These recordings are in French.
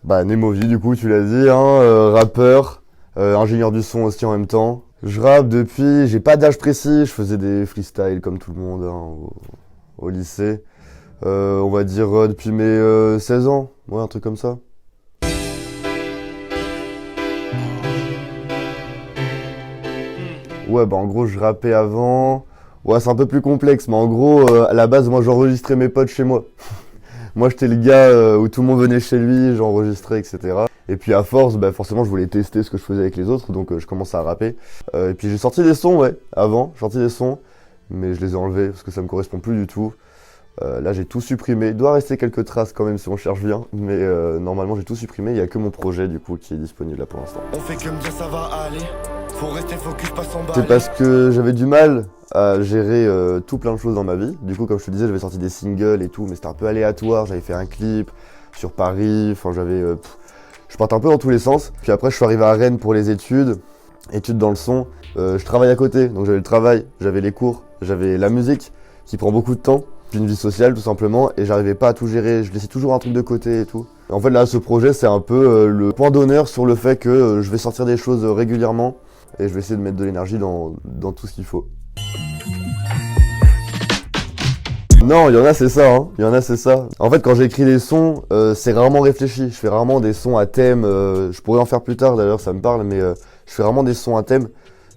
Bah Nemovi du coup tu l'as dit, hein, rappeur, ingénieur du son aussi en même temps. Je rappe depuis, j'ai pas d'âge précis, je faisais des freestyles comme tout le monde hein, au lycée. On va dire depuis mes 16 ans, ouais un truc comme ça. Ouais bah en gros je rappais avant. Ouais c'est un peu plus complexe mais en gros à la base moi j'enregistrais mes potes chez moi. Moi j'étais le gars où tout le monde venait chez lui, j'enregistrais etc. Et puis à force, bah forcément je voulais tester ce que je faisais avec les autres, donc je commençais à rapper. Et puis j'ai sorti des sons, ouais, avant, j'ai sorti des sons, mais je les ai enlevés parce que ça me correspond plus du tout. Là j'ai tout supprimé, il doit rester quelques traces quand même si on cherche bien, mais normalement j'ai tout supprimé, il y a que mon projet du coup qui est disponible là pour l'instant. On fait que me dire ça va aller, faut rester focus, pas s'emballer. C'est parce que j'avais du mal à gérer tout plein de choses dans ma vie. Du coup comme je te disais j'avais sorti des singles et tout, mais c'était un peu aléatoire, j'avais fait un clip sur Paris, enfin j'avais... je partais un peu dans tous les sens. Puis après, je suis arrivé à Rennes pour les études dans le son. Je travaille à côté, donc j'avais le travail, j'avais les cours, j'avais la musique qui prend beaucoup de temps, puis une vie sociale tout simplement, et j'arrivais pas à tout gérer. Je laissais toujours un truc de côté et tout. En fait, là, ce projet, c'est un peu le point d'honneur sur le fait que je vais sortir des choses régulièrement et je vais essayer de mettre de l'énergie dans tout ce qu'il faut. Non, il y en a, c'est ça, hein. Il y en a, c'est ça. En fait, quand j'écris des sons, c'est rarement réfléchi. Je fais rarement des sons à thème. Je pourrais en faire plus tard, d'ailleurs, ça me parle, mais je fais rarement des sons à thème.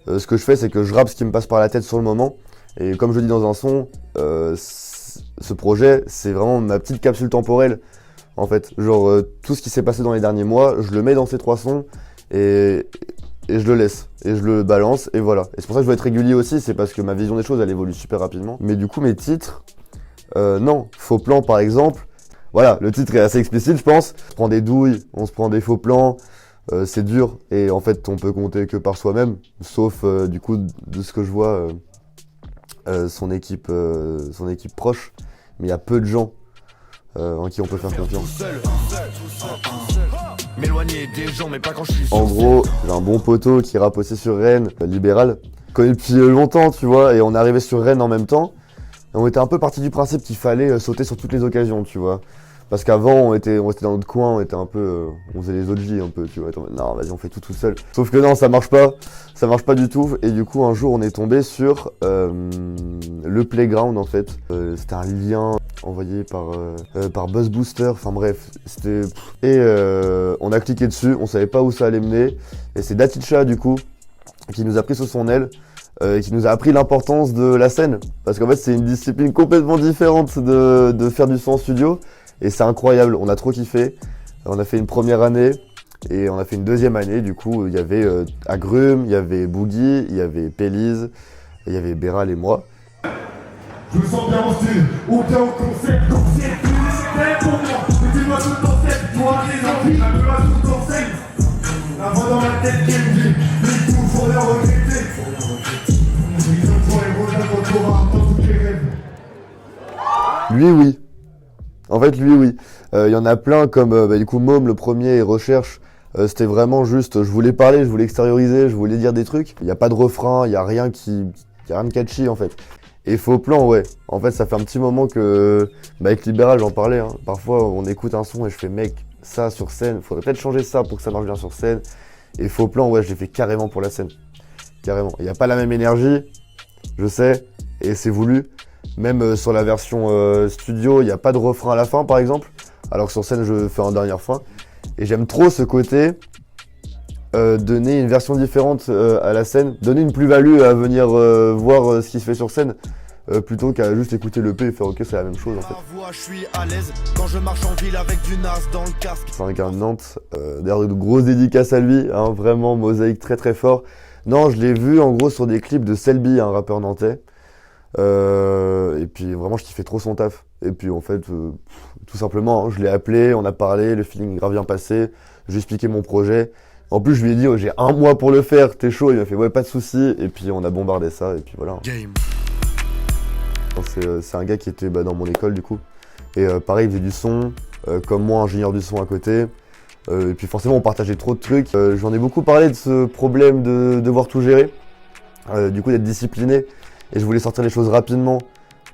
Ce que je fais, c'est que je rappe ce qui me passe par la tête sur le moment. Et comme je dis dans un son, ce projet, c'est vraiment ma petite capsule temporelle. En fait, genre, tout ce qui s'est passé dans les derniers mois, je le mets dans ces 3 sons et je le laisse. Et je le balance, et voilà. Et c'est pour ça que je veux être régulier aussi, c'est parce que ma vision des choses, elle évolue super rapidement. Mais du coup, mes titres... non, faux plan par exemple. Voilà, le titre est assez explicite, je pense. On se prend des douilles, on se prend des faux plans, c'est dur. Et en fait, on peut compter que par soi-même, sauf du coup de ce que je vois, son équipe proche. Mais il y a peu de gens en qui on peut faire confiance. M'éloigner des gens, mais pas quand je suis En gros, j'ai un bon poteau qui rappe aussi sur Rennes, libéral, connu depuis longtemps, tu vois, et on est arrivé sur Rennes en même temps. On était un peu parti du principe qu'il fallait sauter sur toutes les occasions, tu vois. Parce qu'avant, on était dans notre coin, on était un peu... on faisait les OG un peu, tu vois. Non, vas-y, on fait tout seul. Sauf que non, ça marche pas du tout. Et du coup, un jour, on est tombé sur le Playground, en fait. C'était un lien envoyé par Buzz Booster, enfin bref, c'était... Et on a cliqué dessus, on savait pas où ça allait mener. Et c'est Daticha, du coup, qui nous a pris sous son aile. Qui nous a appris l'importance de la scène. Parce qu'en fait, c'est une discipline complètement différente de faire du son en studio. Et c'est incroyable, on a trop kiffé. On a fait une première année et on a fait une deuxième année. Du coup, il y avait Agrumes, il y avait Boogie, il y avait Pélise, il y avait Béral et moi. Je me sens bien en style, ou bien au concept, donc c'est plus c'était pour moi. Mais dis-moi tout ton tête, toi tes envies, la peur à tout ton scène. La voix dans la tête qui me dit, mais tout faut la regretter. Lui, oui. En fait, lui, oui. Il y en a plein comme du coup Môme, le premier, et Recherche. C'était vraiment juste, je voulais parler, je voulais extérioriser, je voulais dire des trucs. Il n'y a pas de refrain, il n'y a rien de catchy en fait. Et Faux Plan, ouais. En fait, ça fait un petit moment que, avec Libéral, j'en parlais. Hein. Parfois, on écoute un son et je fais, mec, ça sur scène, faudrait peut-être changer ça pour que ça marche bien sur scène. Et Faux Plan, ouais, je l'ai fait carrément pour la scène. Carrément. Il n'y a pas la même énergie, je sais, et c'est voulu. Même sur la version studio, il n'y a pas de refrain à la fin, par exemple. Alors que sur scène, je fais en dernière fin. Et j'aime trop ce côté, donner une version différente à la scène, donner une plus-value à venir voir ce qui se fait sur scène, plutôt qu'à juste écouter l'EP et faire ok, c'est la même chose en fait. Je suis à l'aise quand je marche en ville avec du NAS dans le casque. Ça incarne Nantes, d'ailleurs de grosses dédicaces à lui, hein, vraiment mosaïque très très fort. Non, je l'ai vu en gros sur des clips de Selby, un rappeur nantais. Et puis vraiment je kiffais trop son taf. Et puis en fait, tout simplement, hein, je l'ai appelé, on a parlé, le feeling est grave bien passé, j'ai expliqué mon projet. En plus je lui ai dit, oh, j'ai 1 mois pour le faire, t'es chaud? Il m'a fait ouais, pas de souci. Et puis on a bombardé ça, et puis voilà. Game. C'est un gars qui était dans mon école du coup. Et pareil, il faisait du son, comme moi, ingénieur du son à côté. Et puis forcément on partageait trop de trucs. J'en ai beaucoup parlé de ce problème de devoir tout gérer, du coup d'être discipliné. Et je voulais sortir les choses rapidement,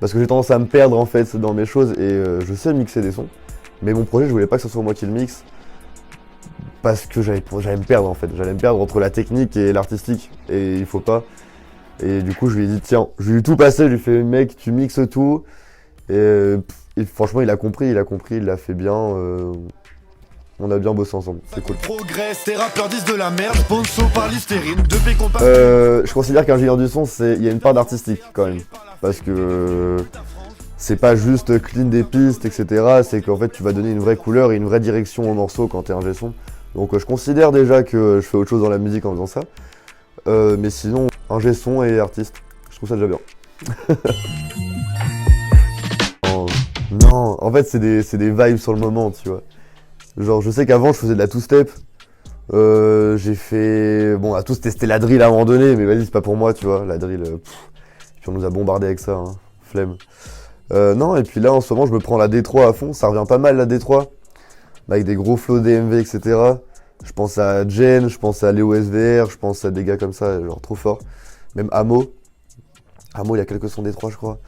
parce que j'ai tendance à me perdre en fait dans mes choses, et je sais mixer des sons. Mais mon projet, je voulais pas que ce soit moi qui le mixe. parce que j'allais me perdre en fait. J'allais me perdre entre la technique et l'artistique. Et il faut pas. Et du coup, je lui ai dit, tiens, je lui ai tout passé. Je lui ai fait, mec, tu mixes tout. Et franchement, il a compris, il l'a fait bien. On a bien bossé ensemble, c'est cool. Progresse, tes rappeurs disent de la merde, sponsor par l'hystérine, depuis qu'on passe. Je considère qu'ingénieur du son, il y a une part d'artistique quand même. Parce que c'est pas juste clean des pistes, etc. C'est qu'en fait, tu vas donner une vraie couleur et une vraie direction au morceau quand t'es ingé son. Donc je considère déjà que je fais autre chose dans la musique en faisant ça. Mais sinon, ingé son et artiste, je trouve ça déjà bien. Non, en fait, c'est des vibes sur le moment, tu vois. Genre, je sais qu'avant, je faisais de la two-step. J'ai fait... Bon, la two-step, c'était la drill à un moment donné, mais vas-y, c'est pas pour moi, tu vois. La drill, puis on nous a bombardé avec ça, hein. Flemme. Non, et puis là, en ce moment, je me prends la D3 à fond. Ça revient pas mal, la D3. Avec des gros flows DMV, etc. Je pense à Jen, je pense à Léo SVR, je pense à des gars comme ça, genre trop fort. Même Amo. Amo, il y a quelques sons D3, je crois.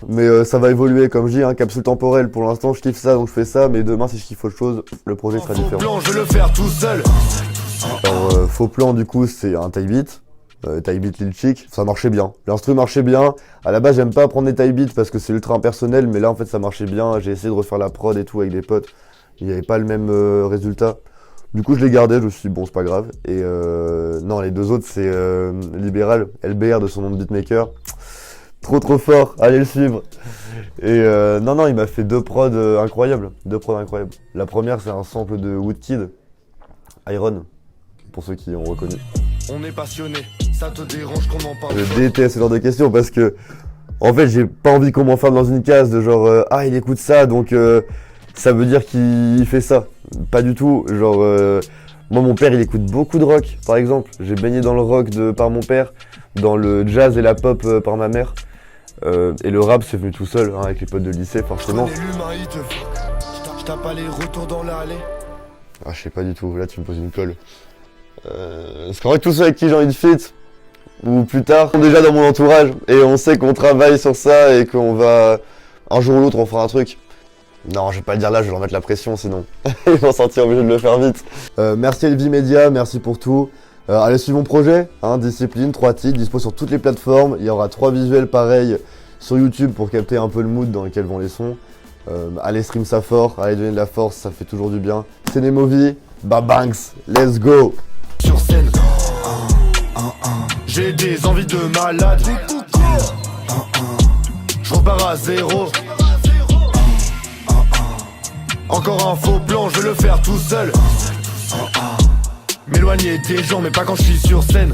Mais ça va évoluer, comme je dis, hein, capsule temporelle. Pour l'instant, je kiffe ça, donc je fais ça. Mais demain, si je kiffe autre chose, le projet sera différent. Faux plan, je vais le faire tout seul. Alors, faux plan, du coup, c'est un tie beat. Tie beat Lil Chick, ça marchait bien. L'instru marchait bien. À la base, j'aime pas prendre des tie beats parce que c'est ultra impersonnel. Mais là, en fait, ça marchait bien. J'ai essayé de refaire la prod et tout avec des potes. Il n'y avait pas le même résultat. Du coup, je l'ai gardé. Je me suis dit, bon, c'est pas grave. Et non, les deux autres, c'est Libéral, LBR de son nom de beatmaker. Trop fort, allez le suivre. Et non, il m'a fait deux prods incroyables. La première, c'est un sample de Woodkid, Iron, pour ceux qui ont reconnu. On est passionné, ça te dérange qu'on en parle. Je déteste ce genre de questions parce que, en fait, j'ai pas envie qu'on m'enferme dans une case de genre, ah, il écoute ça, donc ça veut dire qu'il fait ça. Pas du tout, genre, moi, mon père, il écoute beaucoup de rock, par exemple. J'ai baigné dans le rock par mon père, dans le jazz et la pop par ma mère. Et le rap c'est venu tout seul, hein, avec les potes de lycée forcément. Je tape pas les retours dans l'allée. Ah, je sais pas du tout, là tu me poses une colle. Parce qu'en vrai, tous ceux avec qui j'ai envie de feat, ou plus tard, sont déjà dans mon entourage. Et on sait qu'on travaille sur ça et qu'on va... Un jour ou l'autre on fera un truc. Non, je vais pas le dire là, je vais leur mettre la pression sinon. Ils vont se sentir obligés de le faire vite. Merci LV Media, merci pour tout. Allez suivre mon projet, hein, Discipline, 3 titres, dispo sur toutes les plateformes. Il y aura 3 visuels pareils sur YouTube pour capter un peu le mood dans lequel vont les sons. Allez stream ça fort, allez donner de la force, ça fait toujours du bien. C'est Nemovi, Babanks, let's go. Sur scène, j'ai des envies de malade. Je repars à zéro. Encore un faux plan, je vais le faire tout seul. M'éloigner des gens, mais pas quand je suis sur scène.